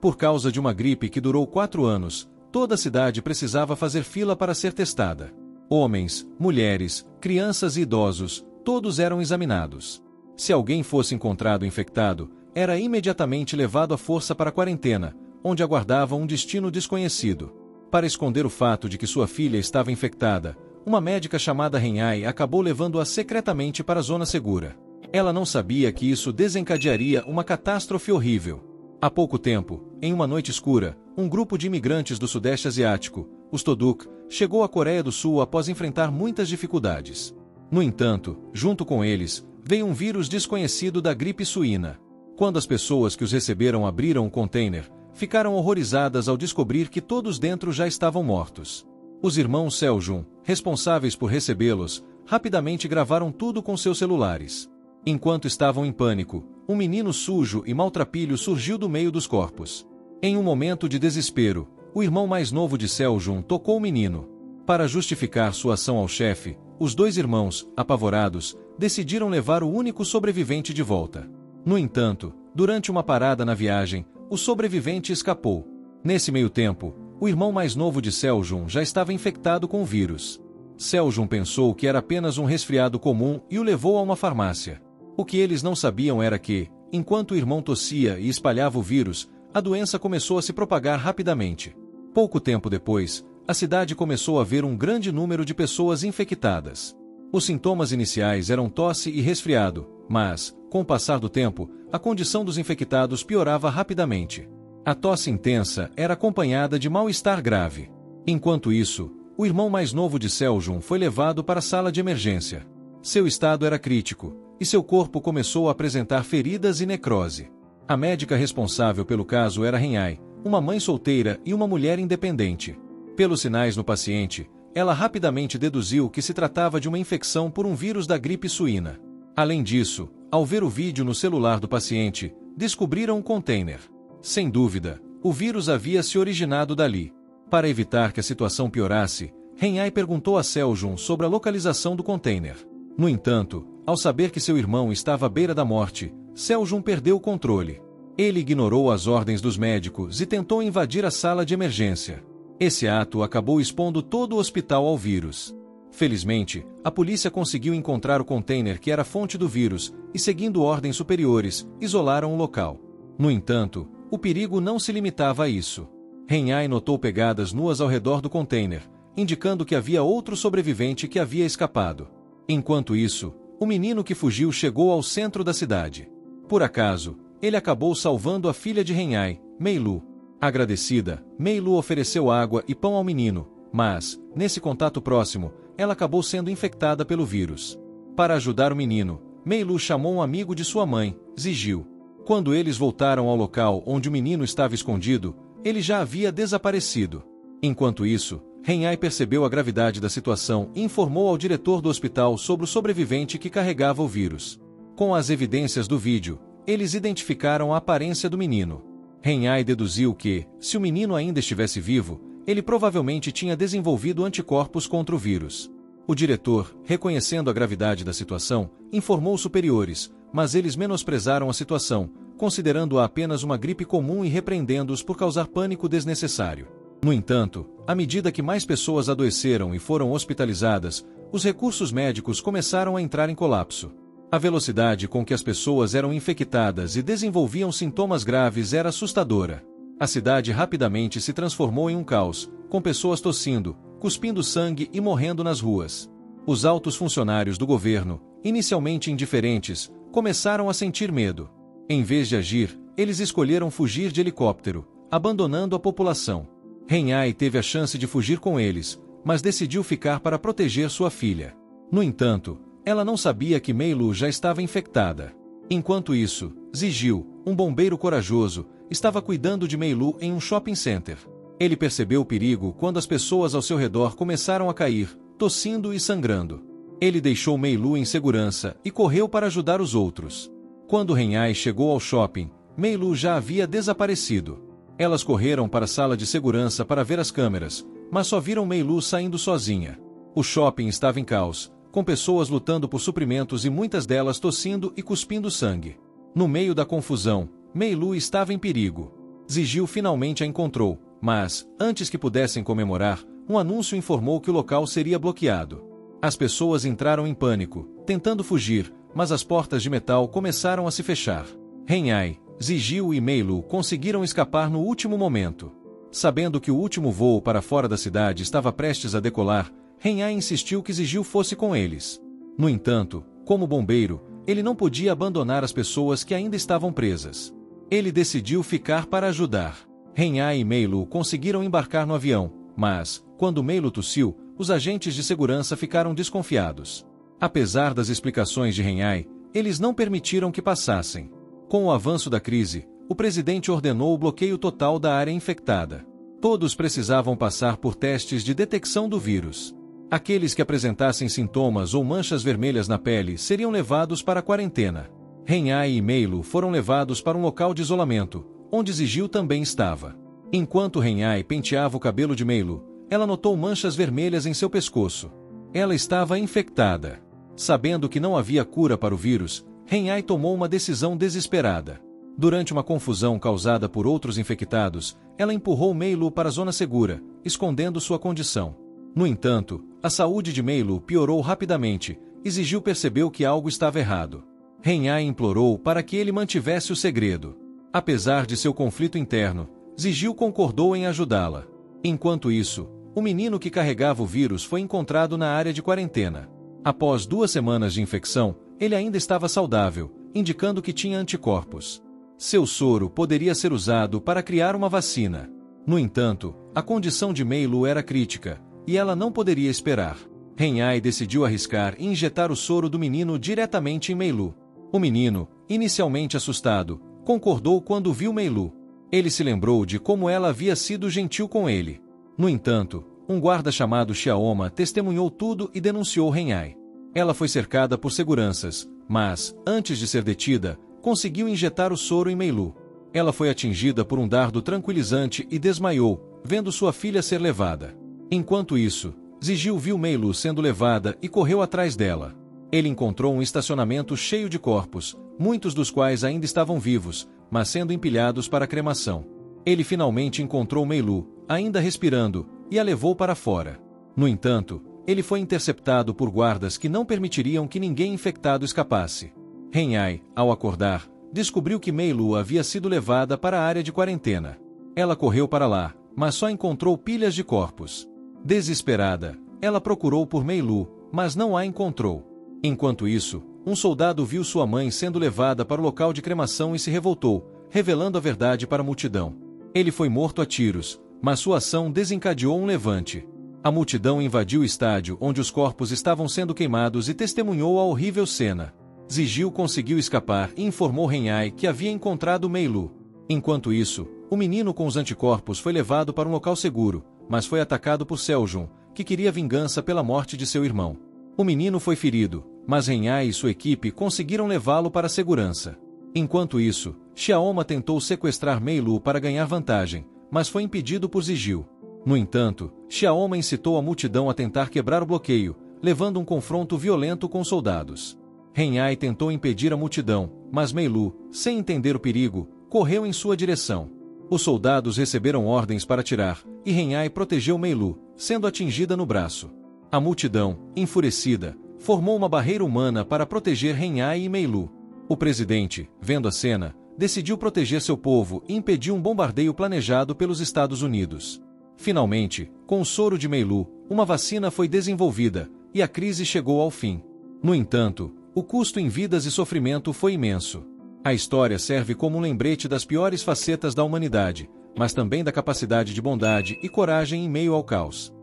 Por causa de uma gripe que durou 4 anos, toda a cidade precisava fazer fila para ser testada. Homens, mulheres, crianças e idosos, todos eram examinados. Se alguém fosse encontrado infectado, era imediatamente levado à força para a quarentena, onde aguardava um destino desconhecido. Para esconder o fato de que sua filha estava infectada, uma médica chamada Renhai acabou levando-a secretamente para a zona segura. Ela não sabia que isso desencadearia uma catástrofe horrível. Há pouco tempo, em uma noite escura, um grupo de imigrantes do Sudeste Asiático, os Toduk, chegou à Coreia do Sul após enfrentar muitas dificuldades. No entanto, junto com eles, veio um vírus desconhecido da gripe suína. Quando as pessoas que os receberam abriram o container, ficaram horrorizadas ao descobrir que todos dentro já estavam mortos. Os irmãos Seojun, responsáveis por recebê-los, rapidamente gravaram tudo com seus celulares. Enquanto estavam em pânico, um menino sujo e maltrapilho surgiu do meio dos corpos. Em um momento de desespero, o irmão mais novo de Seojun tocou o menino. Para justificar sua ação ao chefe, os 2 irmãos, apavorados, decidiram levar o único sobrevivente de volta. No entanto, durante uma parada na viagem, o sobrevivente escapou. Nesse meio tempo, o irmão mais novo de Seojun já estava infectado com o vírus. Seojun pensou que era apenas um resfriado comum e o levou a uma farmácia. O que eles não sabiam era que, enquanto o irmão tossia e espalhava o vírus, a doença começou a se propagar rapidamente. Pouco tempo depois, a cidade começou a ver um grande número de pessoas infectadas. Os sintomas iniciais eram tosse e resfriado, mas, com o passar do tempo, a condição dos infectados piorava rapidamente. A tosse intensa era acompanhada de mal-estar grave. Enquanto isso, o irmão mais novo de Seojun foi levado para a sala de emergência. Seu estado era crítico, e seu corpo começou a apresentar feridas e necrose. A médica responsável pelo caso era Renhai, uma mãe solteira e uma mulher independente. Pelos sinais no paciente, ela rapidamente deduziu que se tratava de uma infecção por um vírus da gripe suína. Além disso, ao ver o vídeo no celular do paciente, descobriram um container. Sem dúvida, o vírus havia se originado dali. Para evitar que a situação piorasse, Renhai perguntou a Seojun sobre a localização do container. No entanto, ao saber que seu irmão estava à beira da morte, Seojun perdeu o controle. Ele ignorou as ordens dos médicos e tentou invadir a sala de emergência. Esse ato acabou expondo todo o hospital ao vírus. Felizmente, a polícia conseguiu encontrar o container que era a fonte do vírus e, seguindo ordens superiores, isolaram o local. No entanto, o perigo não se limitava a isso. Renhai notou pegadas nuas ao redor do container, indicando que havia outro sobrevivente que havia escapado. Enquanto isso, o menino que fugiu chegou ao centro da cidade. Por acaso, ele acabou salvando a filha de Renhai, Meilu. Agradecida, Meilu ofereceu água e pão ao menino, mas, nesse contato próximo, ela acabou sendo infectada pelo vírus. Para ajudar o menino, Meilu chamou um amigo de sua mãe, Zigil. Quando eles voltaram ao local onde o menino estava escondido, ele já havia desaparecido. Enquanto isso, Renhai percebeu a gravidade da situação e informou ao diretor do hospital sobre o sobrevivente que carregava o vírus. Com as evidências do vídeo, eles identificaram a aparência do menino. Renhai deduziu que, se o menino ainda estivesse vivo, ele provavelmente tinha desenvolvido anticorpos contra o vírus. O diretor, reconhecendo a gravidade da situação, informou os superiores, mas eles menosprezaram a situação, considerando-a apenas uma gripe comum e repreendendo-os por causar pânico desnecessário. No entanto, à medida que mais pessoas adoeceram e foram hospitalizadas, os recursos médicos começaram a entrar em colapso. A velocidade com que as pessoas eram infectadas e desenvolviam sintomas graves era assustadora. A cidade rapidamente se transformou em um caos, com pessoas tossindo, cuspindo sangue e morrendo nas ruas. Os altos funcionários do governo, inicialmente indiferentes, começaram a sentir medo. Em vez de agir, eles escolheram fugir de helicóptero, abandonando a população. Renhai teve a chance de fugir com eles, mas decidiu ficar para proteger sua filha. No entanto, ela não sabia que Meilu já estava infectada. Enquanto isso, Zigil, um bombeiro corajoso, estava cuidando de Meilu em um shopping center. Ele percebeu o perigo quando as pessoas ao seu redor começaram a cair, tossindo e sangrando. Ele deixou Meilu em segurança e correu para ajudar os outros. Quando Renhai chegou ao shopping, Meilu já havia desaparecido. Elas correram para a sala de segurança para ver as câmeras, mas só viram Meilu saindo sozinha. O shopping estava em caos, com pessoas lutando por suprimentos e muitas delas tossindo e cuspindo sangue. No meio da confusão, Meilu estava em perigo. Zigil finalmente a encontrou, mas, antes que pudessem comemorar, um anúncio informou que o local seria bloqueado. As pessoas entraram em pânico, tentando fugir, mas as portas de metal começaram a se fechar. Henhai, Zigil e Mei-Lu conseguiram escapar no último momento. Sabendo que o último voo para fora da cidade estava prestes a decolar, Henhai insistiu que Zigil fosse com eles. No entanto, como bombeiro, ele não podia abandonar as pessoas que ainda estavam presas. Ele decidiu ficar para ajudar. Henhai e Mei-Lu conseguiram embarcar no avião, mas, quando Mei-Lu tossiu, os agentes de segurança ficaram desconfiados. Apesar das explicações de Henhai, eles não permitiram que passassem. Com o avanço da crise, o presidente ordenou o bloqueio total da área infectada. Todos precisavam passar por testes de detecção do vírus. Aqueles que apresentassem sintomas ou manchas vermelhas na pele seriam levados para a quarentena. Henhai e Mei-Lu foram levados para um local de isolamento, onde Zigil também estava. Enquanto Henhai penteava o cabelo de Mei-Lu, ela notou manchas vermelhas em seu pescoço. Ela estava infectada. Sabendo que não havia cura para o vírus, Henhai tomou uma decisão desesperada. Durante uma confusão causada por outros infectados, ela empurrou Mei-Lu para a zona segura, escondendo sua condição. No entanto, a saúde de Mei-Lu piorou rapidamente, e Zigil percebeu que algo estava errado. Henhai implorou para que ele mantivesse o segredo. Apesar de seu conflito interno, Zigil concordou em ajudá-la. Enquanto isso, o menino que carregava o vírus foi encontrado na área de quarentena. Após 2 semanas de infecção, ele ainda estava saudável, indicando que tinha anticorpos. Seu soro poderia ser usado para criar uma vacina. No entanto, a condição de Mei-Lu era crítica, e ela não poderia esperar. Henhai decidiu arriscar e injetar o soro do menino diretamente em Mei-Lu. O menino, inicialmente assustado, concordou quando viu Mei-Lu. Ele se lembrou de como ela havia sido gentil com ele. No entanto, um guarda chamado Xiaoma testemunhou tudo e denunciou Henhai. Ela foi cercada por seguranças, mas, antes de ser detida, conseguiu injetar o soro em Mei-Lu. Ela foi atingida por um dardo tranquilizante e desmaiou, vendo sua filha ser levada. Enquanto isso, Zigil viu Mei-Lu sendo levada e correu atrás dela. Ele encontrou um estacionamento cheio de corpos, muitos dos quais ainda estavam vivos, mas sendo empilhados para cremação. Ele finalmente encontrou Mei-Lu, ainda respirando, e a levou para fora. No entanto, ele foi interceptado por guardas que não permitiriam que ninguém infectado escapasse. Henhai, ao acordar, descobriu que Mei-Lu havia sido levada para a área de quarentena. Ela correu para lá, mas só encontrou pilhas de corpos. Desesperada, ela procurou por Mei-Lu, mas não a encontrou. Enquanto isso, um soldado viu sua mãe sendo levada para o local de cremação e se revoltou, revelando a verdade para a multidão. Ele foi morto a tiros, mas sua ação desencadeou um levante. A multidão invadiu o estádio onde os corpos estavam sendo queimados e testemunhou a horrível cena. Zigil conseguiu escapar e informou Henhai que havia encontrado Mei-Lu. Enquanto isso, o menino com os anticorpos foi levado para um local seguro, mas foi atacado por Seljun, que queria vingança pela morte de seu irmão. O menino foi ferido, mas Henhai e sua equipe conseguiram levá-lo para a segurança. Enquanto isso, Xiaoma tentou sequestrar Mei-Lu para ganhar vantagem, mas foi impedido por Zigil. No entanto, Xiaoma incitou a multidão a tentar quebrar o bloqueio, levando um confronto violento com os soldados. Henhai tentou impedir a multidão, mas Mei-Lu, sem entender o perigo, correu em sua direção. Os soldados receberam ordens para atirar, e Henhai protegeu Mei-Lu, sendo atingida no braço. A multidão, enfurecida, formou uma barreira humana para proteger Henhai e Mei-Lu. O presidente, vendo a cena, decidiu proteger seu povo e impediu um bombardeio planejado pelos Estados Unidos. Finalmente, com o soro de Mei-Lu, uma vacina foi desenvolvida, e a crise chegou ao fim. No entanto, o custo em vidas e sofrimento foi imenso. A história serve como um lembrete das piores facetas da humanidade, mas também da capacidade de bondade e coragem em meio ao caos.